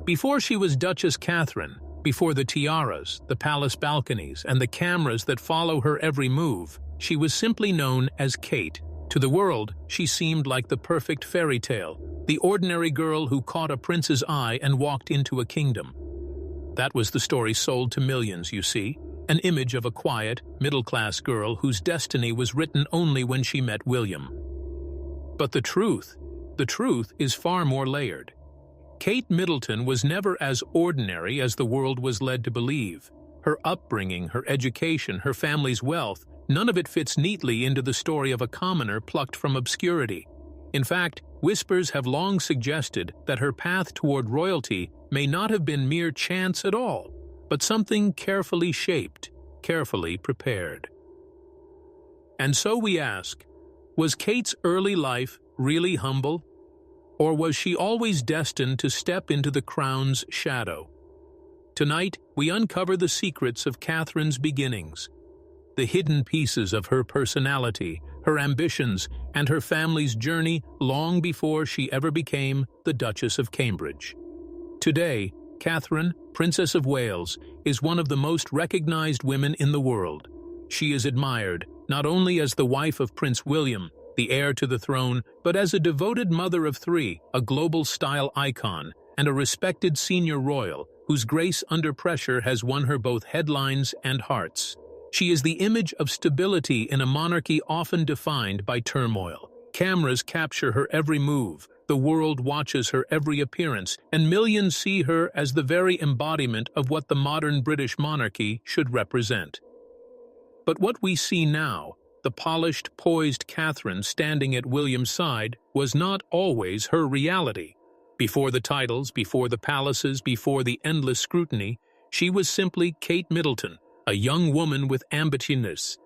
Before she was Duchess Catherine, before the tiaras, the palace balconies, and the cameras that follow her every move, she was simply known as Kate. To the world, she seemed like the perfect fairy tale, the ordinary girl who caught a prince's eye and walked into a kingdom. That was the story sold to millions, you see, an image of a quiet, middle-class girl whose destiny was written only when she met William. But the truth is far more layered. Kate Middleton was never as ordinary as the world was led to believe. Her upbringing, her education, her family's wealth, none of it fits neatly into the story of a commoner plucked from obscurity. In fact, whispers have long suggested that her path toward royalty may not have been mere chance at all, but something carefully shaped, carefully prepared. And so we ask, was Kate's early life really humble? Or was she always destined to step into the crown's shadow? Tonight, we uncover the secrets of Catherine's beginnings, the hidden pieces of her personality, her ambitions, and her family's journey long before she ever became the Duchess of Cambridge. Today, Catherine, Princess of Wales, is one of the most recognized women in the world. She is admired not only as the wife of Prince William, the heir to the throne, but as a devoted mother of three, a global-style icon, and a respected senior royal whose grace under pressure has won her both headlines and hearts. She is the image of stability in a monarchy often defined by turmoil. Cameras capture her every move, the world watches her every appearance, and millions see her as the very embodiment of what the modern British monarchy should represent. But what we see now, the polished, poised Catherine standing at William's side, was not always her reality. Before the titles, before the palaces, before the endless scrutiny, she was simply Kate Middleton, a young woman with ambitions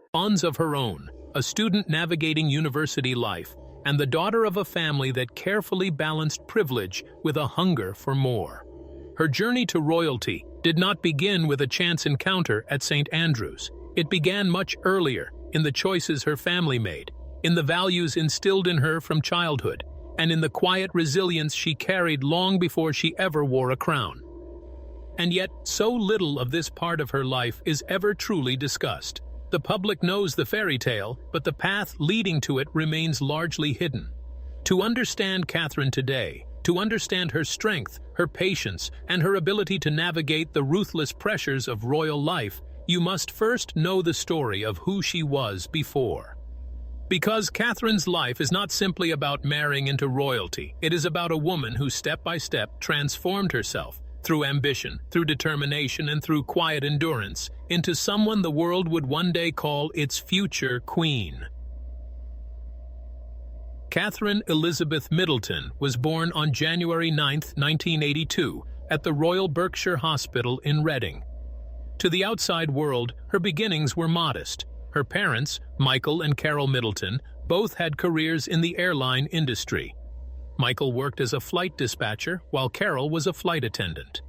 of her own, a student navigating university life, and the daughter of a family that carefully balanced privilege with a hunger for more. Her journey to royalty did not begin with a chance encounter at St. Andrews. It began much earlier, in the choices her family made, in the values instilled in her from childhood, and in the quiet resilience she carried long before she ever wore a crown. And yet, so little of this part of her life is ever truly discussed. The public knows the fairy tale, but the path leading to it remains largely hidden. To understand Catherine today, to understand her strength, her patience, and her ability to navigate the ruthless pressures of royal life, you must first know the story of who she was before. Because Catherine's life is not simply about marrying into royalty, it is about a woman who step by step transformed herself, through ambition, through determination, and through quiet endurance, into someone the world would one day call its future queen. Catherine Elizabeth Middleton was born on January 9, 1982, at the Royal Berkshire Hospital in Reading. To the outside world, her beginnings were modest. Her parents, Michael and Carol Middleton, both had careers in the airline industry. Michael worked as a flight dispatcher, while Carol was a flight attendant.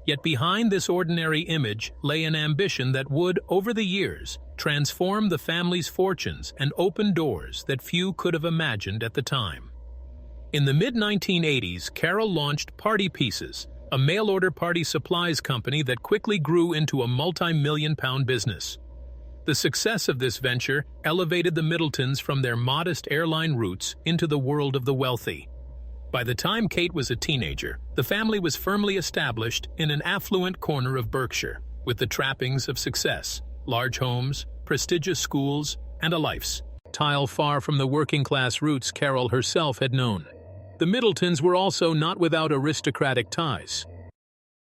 Yet behind this ordinary image lay an ambition that would, over the years, transform the family's fortunes and open doors that few could have imagined at the time. In the mid-1980s, Carol launched Party Pieces, a mail-order party supplies company that quickly grew into a multi-million-pound business. The success of this venture elevated the Middletons from their modest airline roots into the world of the wealthy. By the time Kate was a teenager, the family was firmly established in an affluent corner of Berkshire, with the trappings of success: large homes, prestigious schools, and a lifestyle far from the working-class roots Carol herself had known. The Middletons were also not without aristocratic ties.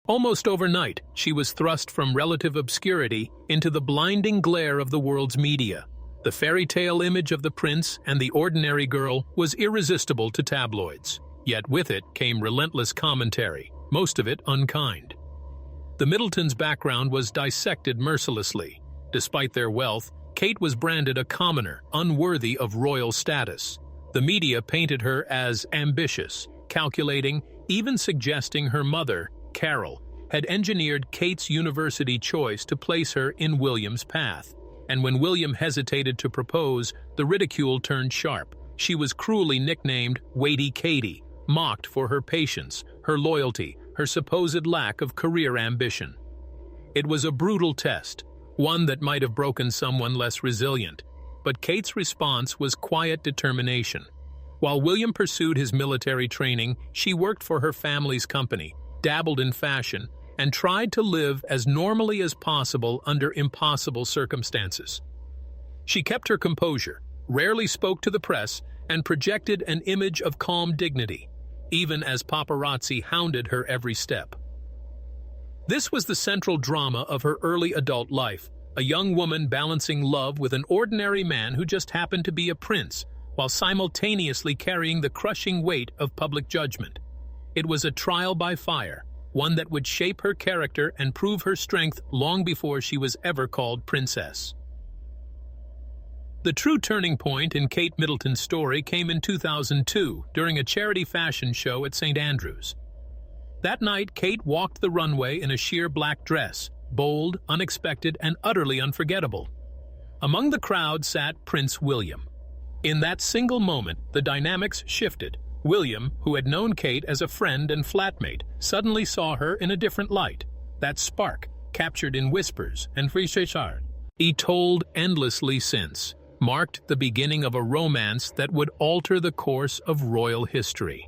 Almost overnight, she was thrust from relative obscurity into the blinding glare of the world's media. The fairy tale image of the prince and the ordinary girl was irresistible to tabloids. Yet with it came relentless commentary, most of it unkind. The Middletons' background was dissected mercilessly. Despite their wealth, Kate was branded a commoner, unworthy of royal status. The media painted her as ambitious, calculating, even suggesting her mother, Carol, had engineered Kate's university choice to place her in William's path. And when William hesitated to propose, the ridicule turned sharp. She was cruelly nicknamed Weighty Katie, mocked for her patience, her loyalty, her supposed lack of career ambition. It was a brutal test, one that might have broken someone less resilient, but Kate's response was quiet determination. While William pursued his military training, she worked for her family's company, dabbled in fashion, and tried to live as normally as possible under impossible circumstances. She kept her composure, rarely spoke to the press, and projected an image of calm dignity, even as paparazzi hounded her every step. This was the central drama of her early adult life, a young woman balancing love with an ordinary man who just happened to be a prince, while simultaneously carrying the crushing weight of public judgment. It was a trial by fire, one that would shape her character and prove her strength long before she was ever called princess. The true turning point in Kate Middleton's story came in 2002 during a charity fashion show at St. Andrews. That night, Kate walked the runway in a sheer black dress, bold, unexpected, and utterly unforgettable. Among the crowd sat Prince William. In that single moment, the dynamics shifted. William, who had known Kate as a friend and flatmate, suddenly saw her in a different light. That spark, captured in whispers and frichard, he told endlessly since, marked the beginning of a romance that would alter the course of royal history.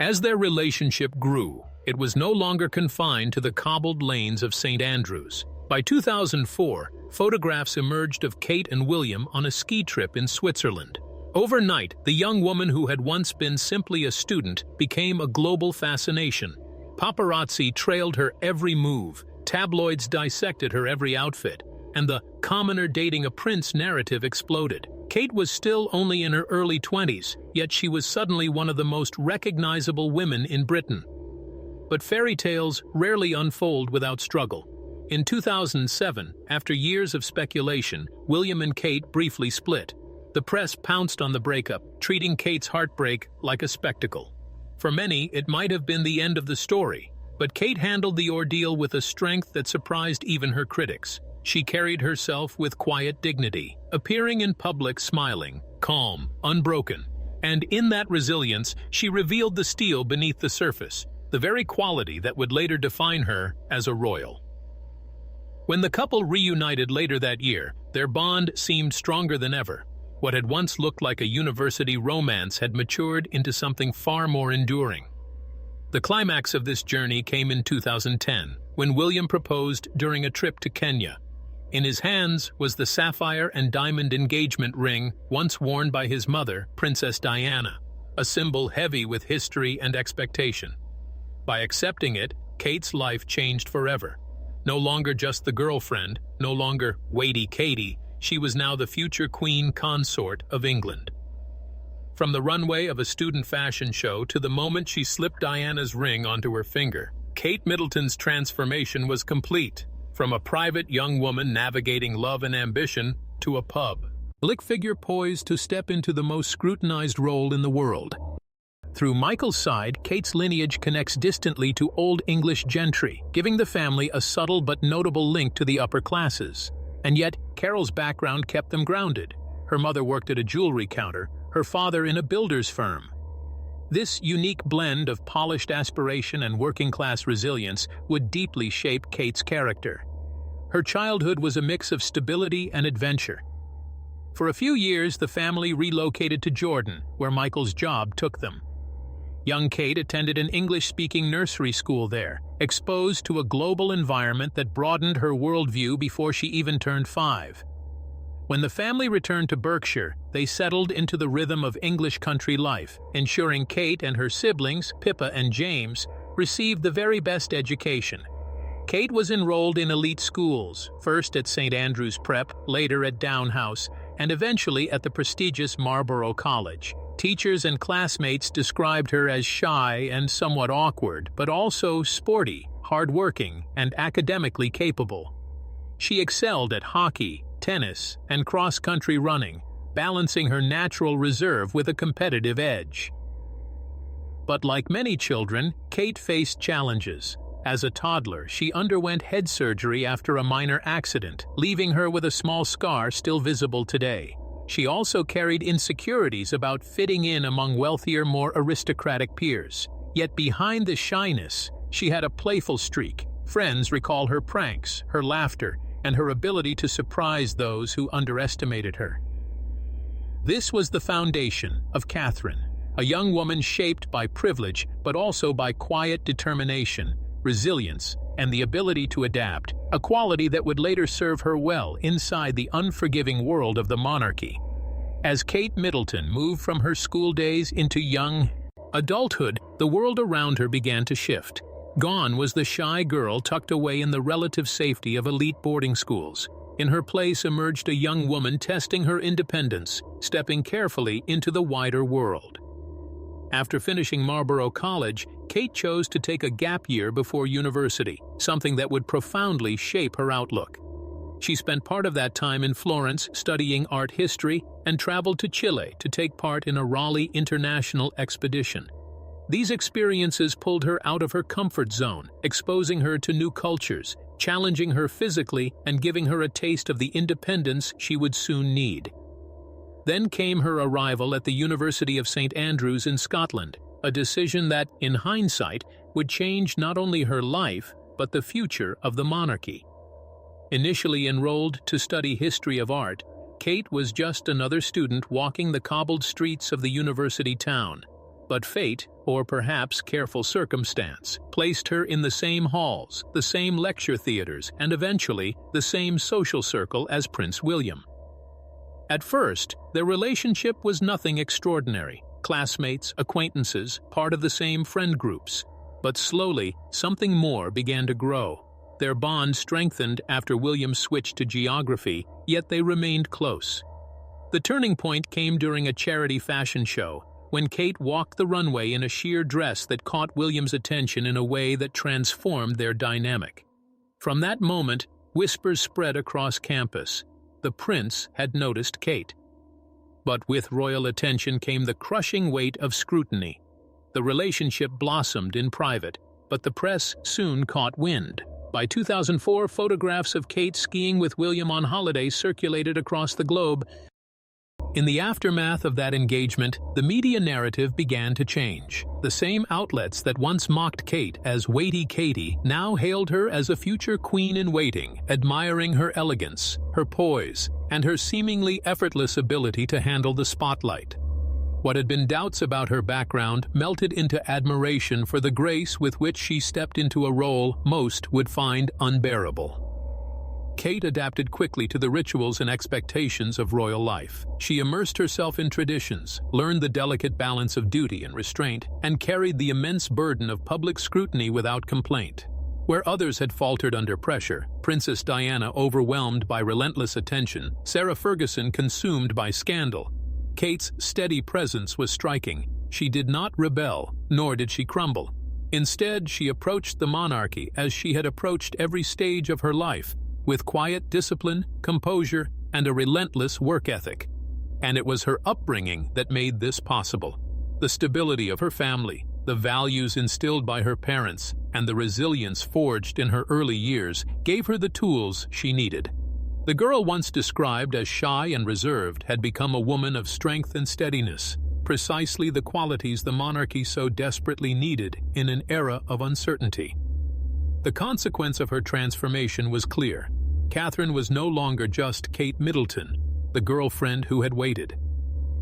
As their relationship grew, it was no longer confined to the cobbled lanes of St. Andrews. By 2004, photographs emerged of Kate and William on a ski trip in Switzerland. Overnight, the young woman who had once been simply a student became a global fascination. Paparazzi trailed her every move, tabloids dissected her every outfit, and the commoner dating a prince narrative exploded. Kate was still only in her early 20s, yet she was suddenly one of the most recognizable women in Britain. But fairy tales rarely unfold without struggle. In 2007, after years of speculation, William and Kate briefly split. The press pounced on the breakup, treating Kate's heartbreak like a spectacle. For many, it might have been the end of the story, but Kate handled the ordeal with a strength that surprised even her critics. She carried herself with quiet dignity, appearing in public smiling, calm, unbroken. And in that resilience, she revealed the steel beneath the surface, the very quality that would later define her as a royal. When the couple reunited later that year, their bond seemed stronger than ever. What had once looked like a university romance had matured into something far more enduring. The climax of this journey came in 2010, when William proposed during a trip to Kenya. In his hands was the sapphire and diamond engagement ring once worn by his mother, Princess Diana, a symbol heavy with history and expectation. By accepting it, Kate's life changed forever. No longer just the girlfriend, no longer weighty Katie, she was now the future queen consort of England. From the runway of a student fashion show to the moment she slipped Diana's ring onto her finger, Kate Middleton's transformation was complete. From a private young woman navigating love and ambition to a public figure poised to step into the most scrutinized role in the world. Through Michael's side, Kate's lineage connects distantly to Old English gentry, giving the family a subtle but notable link to the upper classes. And yet, Carol's background kept them grounded. Her mother worked at a jewelry counter, her father in a builder's firm. This unique blend of polished aspiration and working-class resilience would deeply shape Kate's character. Her childhood was a mix of stability and adventure. For a few years, the family relocated to Jordan, where Michael's job took them. Young Kate attended an English-speaking nursery school there, exposed to a global environment that broadened her worldview before she even turned 5. When the family returned to Berkshire, they settled into the rhythm of English country life, ensuring Kate and her siblings, Pippa and James, received the very best education. Kate was enrolled in elite schools, first at St. Andrews Prep, later at Down House, and eventually at the prestigious Marlborough College. Teachers and classmates described her as shy and somewhat awkward, but also sporty, hardworking, and academically capable. She excelled at hockey, tennis, and cross-country running, balancing her natural reserve with a competitive edge. But like many children, Kate faced challenges. As a toddler, she underwent head surgery after a minor accident, leaving her with a small scar still visible today. She also carried insecurities about fitting in among wealthier, more aristocratic peers. Yet behind the shyness, she had a playful streak. Friends recall her pranks, her laughter, and her ability to surprise those who underestimated her. This was the foundation of Catherine, a young woman shaped by privilege but also by quiet determination, resilience, and the ability to adapt, a quality that would later serve her well inside the unforgiving world of the monarchy. As Kate Middleton moved from her school days into young adulthood, the world around her began to shift. Gone was the shy girl tucked away in the relative safety of elite boarding schools. In her place emerged a young woman testing her independence, stepping carefully into the wider world. After finishing Marlborough College, Kate chose to take a gap year before university, something that would profoundly shape her outlook. She spent part of that time in Florence studying art history and traveled to Chile to take part in a Raleigh international expedition. These experiences pulled her out of her comfort zone, exposing her to new cultures, challenging her physically and giving her a taste of the independence she would soon need. Then came her arrival at the University of St. Andrews in Scotland, a decision that, in hindsight, would change not only her life, but the future of the monarchy. Initially enrolled to study history of art, Kate was just another student walking the cobbled streets of the university town. But fate, or perhaps careful circumstance, placed her in the same halls, the same lecture theaters, and eventually the same social circle as Prince William. At first, their relationship was nothing extraordinary, classmates, acquaintances, part of the same friend groups. But slowly, something more began to grow. Their bond strengthened after William switched to geography, yet they remained close. The turning point came during a charity fashion show, when Kate walked the runway in a sheer dress that caught William's attention in a way that transformed their dynamic. From that moment, whispers spread across campus. The prince had noticed Kate. But with royal attention came the crushing weight of scrutiny. The relationship blossomed in private, but the press soon caught wind. By 2004, photographs of Kate skiing with William on holiday circulated across the globe. In the aftermath of that engagement, the media narrative began to change. The same outlets that once mocked Kate as Weighty Katie now hailed her as a future queen-in-waiting, admiring her elegance, her poise, and her seemingly effortless ability to handle the spotlight. What had been doubts about her background melted into admiration for the grace with which she stepped into a role most would find unbearable. Kate adapted quickly to the rituals and expectations of royal life. She immersed herself in traditions, learned the delicate balance of duty and restraint, and carried the immense burden of public scrutiny without complaint. Where others had faltered under pressure, Princess Diana overwhelmed by relentless attention, Sarah Ferguson consumed by scandal, Kate's steady presence was striking. She did not rebel, nor did she crumble. Instead, she approached the monarchy as she had approached every stage of her life, with quiet discipline, composure, and a relentless work ethic. And it was her upbringing that made this possible. The stability of her family, the values instilled by her parents, and the resilience forged in her early years gave her the tools she needed. The girl once described as shy and reserved had become a woman of strength and steadiness, precisely the qualities the monarchy so desperately needed in an era of uncertainty. The consequence of her transformation was clear. Catherine was no longer just Kate Middleton, the girlfriend who had waited.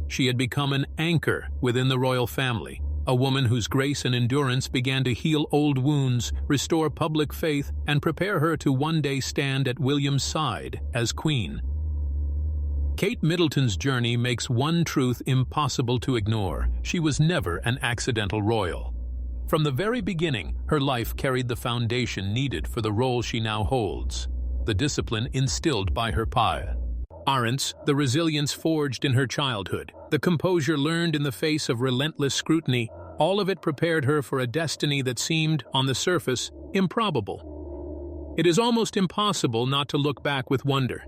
She had become an anchor within the royal family, a woman whose grace and endurance began to heal old wounds, restore public faith, and prepare her to one day stand at William's side as queen. Kate Middleton's journey makes one truth impossible to ignore. She was never an accidental royal. From the very beginning, her life carried the foundation needed for the role she now holds, the discipline instilled by her parents, the resilience forged in her childhood, the composure learned in the face of relentless scrutiny, all of it prepared her for a destiny that seemed, on the surface, improbable. It is almost impossible not to look back with wonder.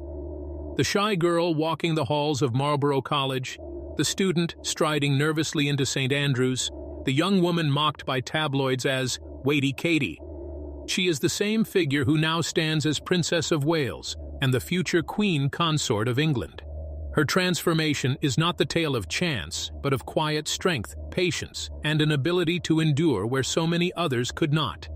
The shy girl walking the halls of Marlborough College, the student striding nervously into St. Andrews, the young woman mocked by tabloids as Weighty Katie. She is the same figure who now stands as Princess of Wales and the future Queen Consort of England. Her transformation is not the tale of chance, but of quiet strength, patience, and an ability to endure where so many others could not.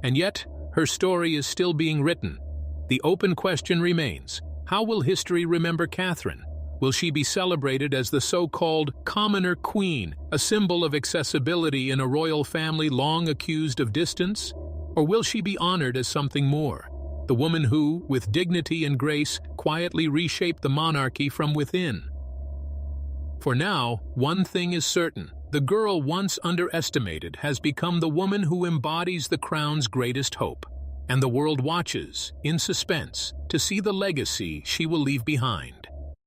And yet, her story is still being written. The open question remains: how will history remember Catherine? Will she be celebrated as the so-called commoner queen, a symbol of accessibility in a royal family long accused of distance? Or will she be honored as something more? The woman who, with dignity and grace, quietly reshaped the monarchy from within. For now, one thing is certain: the girl once underestimated has become the woman who embodies the crown's greatest hope. And the world watches, in suspense, to see the legacy she will leave behind.